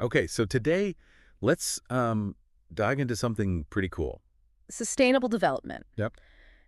Okay, so today, let's dive into something pretty cool. Sustainable development. Yep.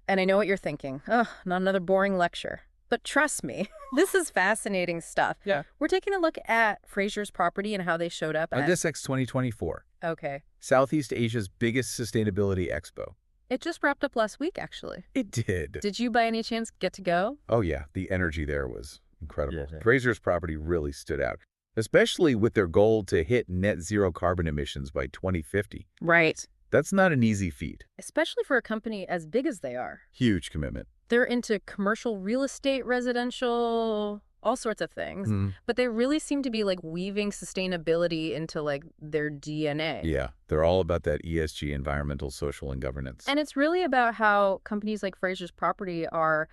And I know what you're thinking. Ugh, not another boring lecture. But trust me, this is fascinating stuff. Yeah. We're taking a look at Frasers Property and how they showed up at... SX2024, Okay. Southeast Asia's biggest sustainability expo. It just wrapped up last week, actually. It did. Did you by any chance get to go? Oh yeah, the energy there was incredible. Yes, yeah. Frasers Property really stood out, especially with their goal to hit net zero carbon emissions by 2050. Right. That's not an easy feat. Especially for a company as big as they are. Huge commitment. They're into commercial real estate, residential, all sorts of things. But they really seem to be like weaving sustainability into like their DNA. Yeah, they're all about that ESG, environmental, social, and governance. And it's really about how companies like Frasers Property are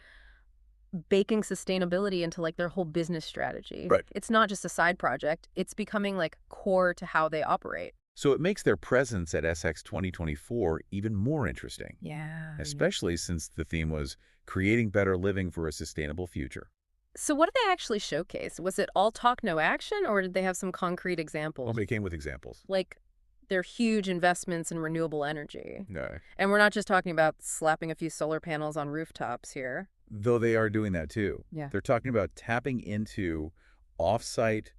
baking sustainability into like their whole business strategy. Right. It's not just a side project. It's becoming like core to how they operate. So it makes their presence at SX 2024 even more interesting. Yeah. Especially since the theme was creating better living for a sustainable future. So what did they actually showcase? Was it all talk, no action, or did they have some concrete examples? Well, they came with examples. Like their huge investments in renewable energy. No. And we're not just talking about slapping a few solar panels on rooftops here. Though they are doing that too. Yeah. They're talking about tapping into off-site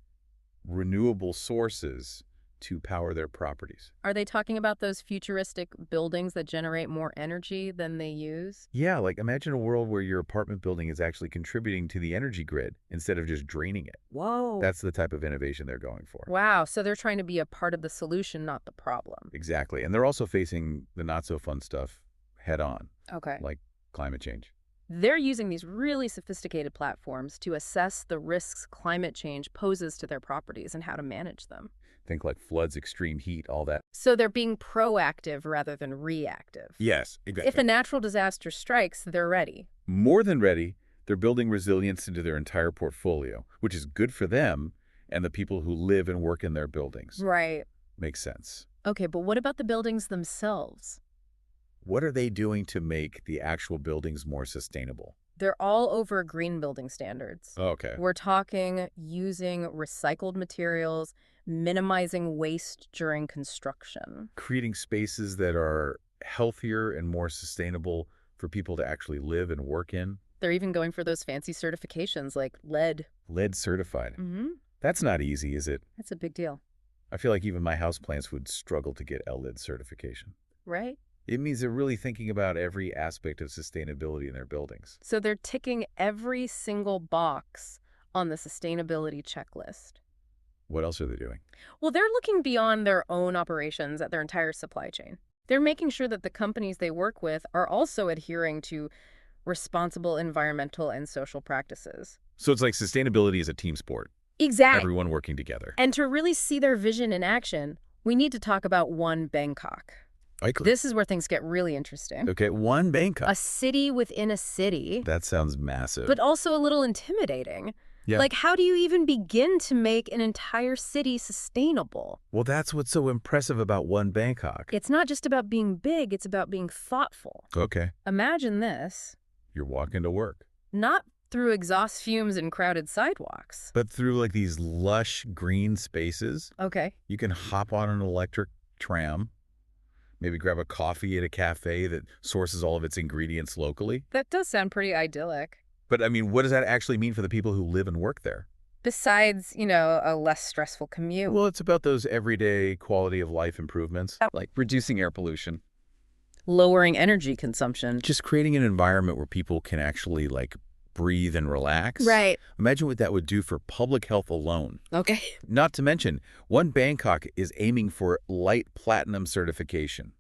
renewable sources to power their properties. Are they talking about those futuristic buildings that generate more energy than they use? Yeah, like imagine a world where your apartment building is actually contributing to the energy grid instead of just draining it. Whoa. That's the type of innovation they're going for. Wow. So they're trying to be a part of the solution, not the problem. Exactly. And they're also facing the not-so-fun stuff head-on, Okay. like climate change. They're using these really sophisticated platforms to assess the risks climate change poses to their properties and how to manage them. Think like floods, extreme heat, all that. So they're being proactive rather than reactive. Yes, exactly. If a natural disaster strikes, they're ready. More than ready, they're building resilience into their entire portfolio, which is good for them and the people who live and work in their buildings. Right. Makes sense. Okay, but what about the buildings themselves? What are they doing to make the actual buildings more sustainable? They're all over green building standards. Okay. We're talking using recycled materials, minimizing waste during construction. Creating spaces that are healthier and more sustainable for people to actually live and work in. They're even going for those fancy certifications like lead. LEED certified. Mm-hmm. That's not easy, is it? That's a big deal. I feel like even my houseplants would struggle to get LEED certification. Right? It means they're really thinking about every aspect of sustainability in their buildings. So they're ticking every single box on the sustainability checklist. What else are they doing? Well, they're looking beyond their own operations at their entire supply chain. They're making sure that the companies they work with are also adhering to responsible environmental and social practices. So it's like sustainability is a team sport. Exactly. Everyone working together. And to really see their vision in action, we need to talk about One Bangkok. This is where things get really interesting. Okay, One Bangkok. A city within a city. That sounds massive. But also a little intimidating. Yeah. Like, how do you even begin to make an entire city sustainable? Well, that's what's so impressive about One Bangkok. It's not just about being big, it's about being thoughtful. Okay. Imagine this. You're walking to work. Not through exhaust fumes and crowded sidewalks. But through like these lush green spaces. Okay. You can hop on an electric tram. Maybe grab a coffee at a cafe that sources all of its ingredients locally. That does sound pretty idyllic. But I mean, what does that actually mean for the people who live and work there? Besides, a less stressful commute. Well, it's about those everyday quality of life improvements. Like reducing air pollution. Lowering energy consumption. Just creating an environment where people can actually like breathe and relax. Right. Imagine what that would do for public health alone. Okay. Not to mention, One Bangkok is aiming for light platinum certification.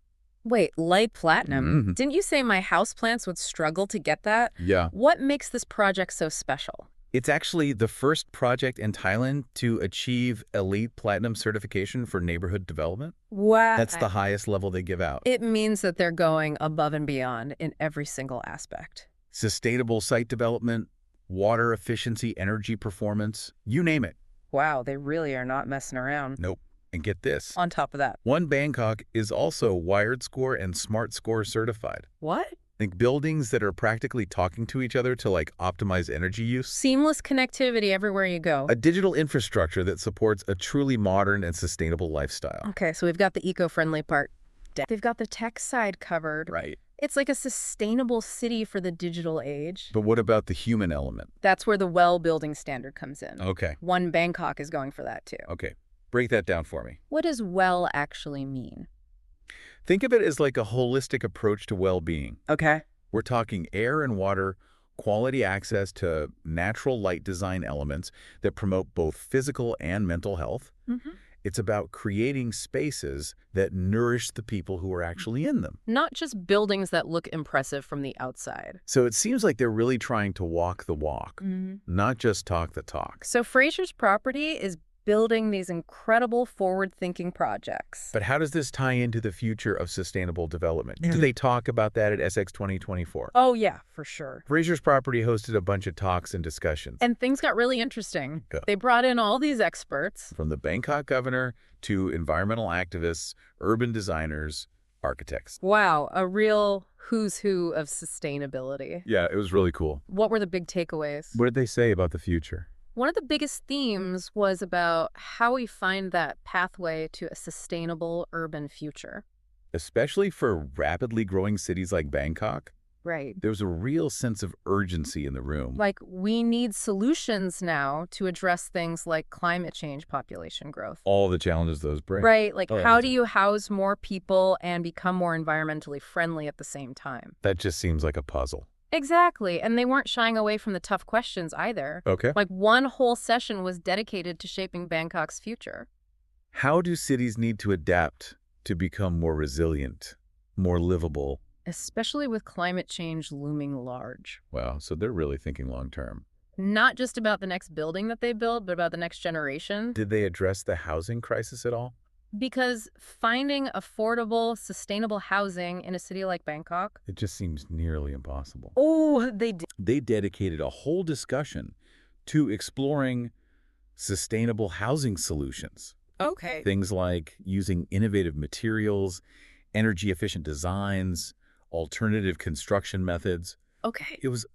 Wait, light platinum? Mm-hmm. Didn't you say my houseplants would struggle to get that? Yeah. What makes this project so special? It's actually the first project in Thailand to achieve elite platinum certification for neighborhood development. Wow. That's the highest level they give out. It means that they're going above and beyond in every single aspect. Sustainable site development, water efficiency, energy performance, you name it. Wow, they really are not messing around. Nope. And get this. On top of that. One Bangkok is also Wired Score and Smart Score certified. What? Think buildings that are practically talking to each other to like optimize energy use. Seamless connectivity everywhere you go. A digital infrastructure that supports a truly modern and sustainable lifestyle. Okay, so we've got the eco-friendly part. They've got the tech side covered. Right. It's like a sustainable city for the digital age. But what about the human element? That's where the WELL building standard comes in. Okay. One Bangkok is going for that too. Okay. Break that down for me. What does WELL actually mean? Think of it as like a holistic approach to well-being. Okay. We're talking air and water, quality access to natural light design elements that promote both physical and mental health. Mm-hmm. It's about creating spaces that nourish the people who are actually in them. Not just buildings that look impressive from the outside. So it seems like they're really trying to walk the walk, not just talk the talk. So Frasers Property is building these incredible forward-thinking projects. But how does this tie into the future of sustainable development? Do they talk about that at SX2024? Oh yeah, for sure. Frasers Property hosted a bunch of talks and discussions. And things got really interesting. Yeah. They brought in all these experts. From the Bangkok governor to environmental activists, urban designers, architects. Wow, a real who's who of sustainability. Yeah, it was really cool. What were the big takeaways? What did they say about the future? One of the biggest themes was about how we find that pathway to a sustainable urban future. Especially for rapidly growing cities like Bangkok, Right. there was a real sense of urgency in the room. Like, we need solutions now to address things like climate change, population growth. All the challenges those bring. Right. Like, Oh, how yeah. do you house more people and become more environmentally friendly at the same time? That just seems like a puzzle. Exactly. And they weren't shying away from the tough questions either. Okay. Like, one whole session was dedicated to shaping Bangkok's future. How do cities need to adapt to become more resilient, more livable? Especially with climate change looming large. Wow, so they're really thinking long term. Not just about the next building that they build, but about the next generation. Did they address the housing crisis at all? Because finding affordable, sustainable housing in a city like Bangkok, It just seems nearly impossible. oh, they did. They dedicated a whole discussion to exploring sustainable housing solutions. Okay. Things like using innovative materials, energy-efficient designs, alternative construction methods. Okay. It was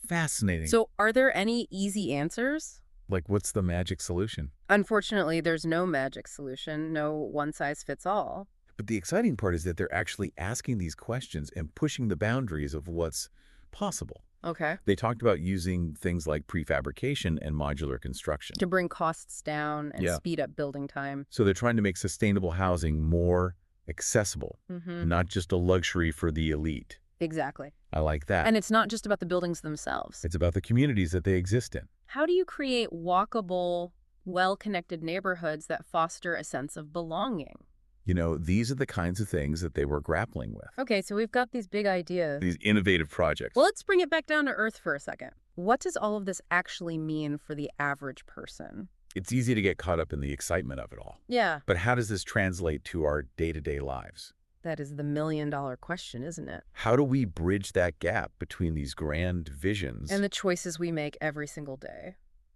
fascinating. So are there any easy answers? Like, what's the magic solution? Unfortunately, there's no magic solution, no one-size-fits-all. But the exciting part is that they're actually asking these questions and pushing the boundaries of what's possible. Okay. They talked about using things like prefabrication and modular construction. To bring costs down and Yeah. speed up building time. So they're trying to make sustainable housing more accessible, Mm-hmm. not just a luxury for the elite. Exactly. I like that. And it's not just about the buildings themselves. It's about the communities that they exist in. How do you create walkable, well-connected neighborhoods that foster a sense of belonging? You know, these are the kinds of things that they were grappling with. Okay, so we've got these big ideas. These innovative projects. Well, let's bring it back down to earth for a second. What does all of this actually mean for the average person? It's easy to get caught up in the excitement of it all. Yeah. But how does this translate to our day-to-day lives? That is the million-dollar question, isn't it? How do we bridge that gap between these grand visions? And the choices we make every single day.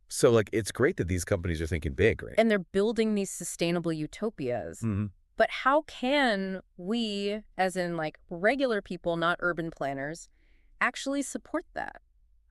So, like, it's great that these companies are thinking big, right? And they're building these sustainable utopias. Mm-hmm. But how can we, as in like regular people, not urban planners, actually support that?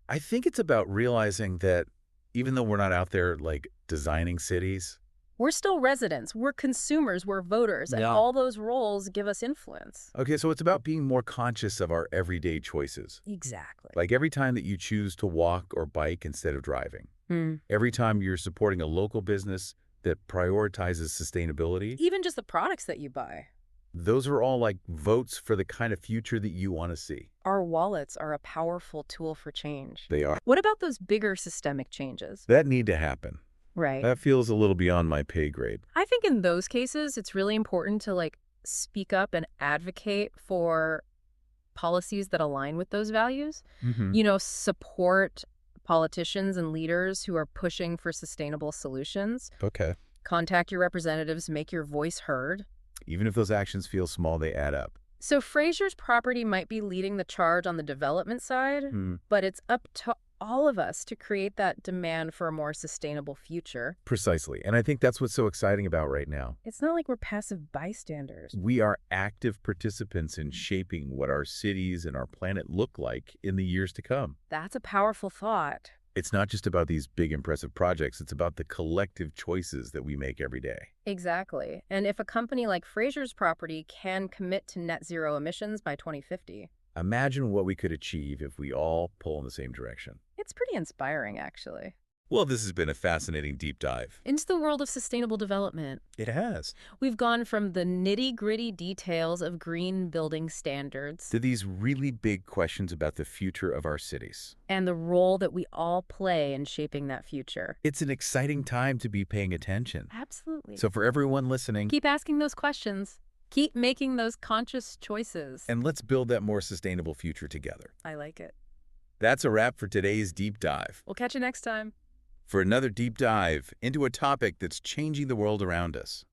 I think it's about realizing that even though we're not out there, like, designing cities, We're still residents, we're consumers, we're voters, and Yeah. all those roles give us influence. okay, so it's about being more conscious of our everyday choices. Exactly. Like every time that you choose to walk or bike instead of driving, Hmm. every time you're supporting a local business that prioritizes sustainability, Even just the products that you buy. those are all like votes for the kind of future that you want to see. Our wallets are a powerful tool for change. They are. What about those bigger systemic changes? That need to happen. Right. That feels a little beyond my pay grade. I think in those cases, it's really important to like speak up and advocate for policies that align with those values. Mm-hmm. You know, support politicians and leaders who are pushing for sustainable solutions. Okay. Contact your representatives, make your voice heard. Even if those actions feel small, they add up. So Frasers Property might be leading the charge on the development side, Hmm. but it's up to all of us to create that demand for a more sustainable future. Precisely. And I think that's what's so exciting about right now. It's not like we're passive bystanders. We are active participants in shaping what our cities and our planet look like in the years to come. That's a powerful thought. It's not just about these big, impressive projects. It's about the collective choices that we make every day. Exactly. And if a company like Frasers Property can commit to net zero emissions by 2050, Imagine what we could achieve if we all pull in the same direction. it's pretty inspiring, actually. Well, this has been a fascinating deep dive. Into the world of sustainable development. It has. We've gone from the nitty-gritty details of green building standards To these really big questions about the future of our cities. and the role that we all play in shaping that future. It's an exciting time to be paying attention. Absolutely. So for everyone listening, Keep asking those questions. Keep making those conscious choices. and let's build that more sustainable future together. I like it. That's a wrap for today's deep dive. We'll catch you next time. For another deep dive into a topic that's changing the world around us.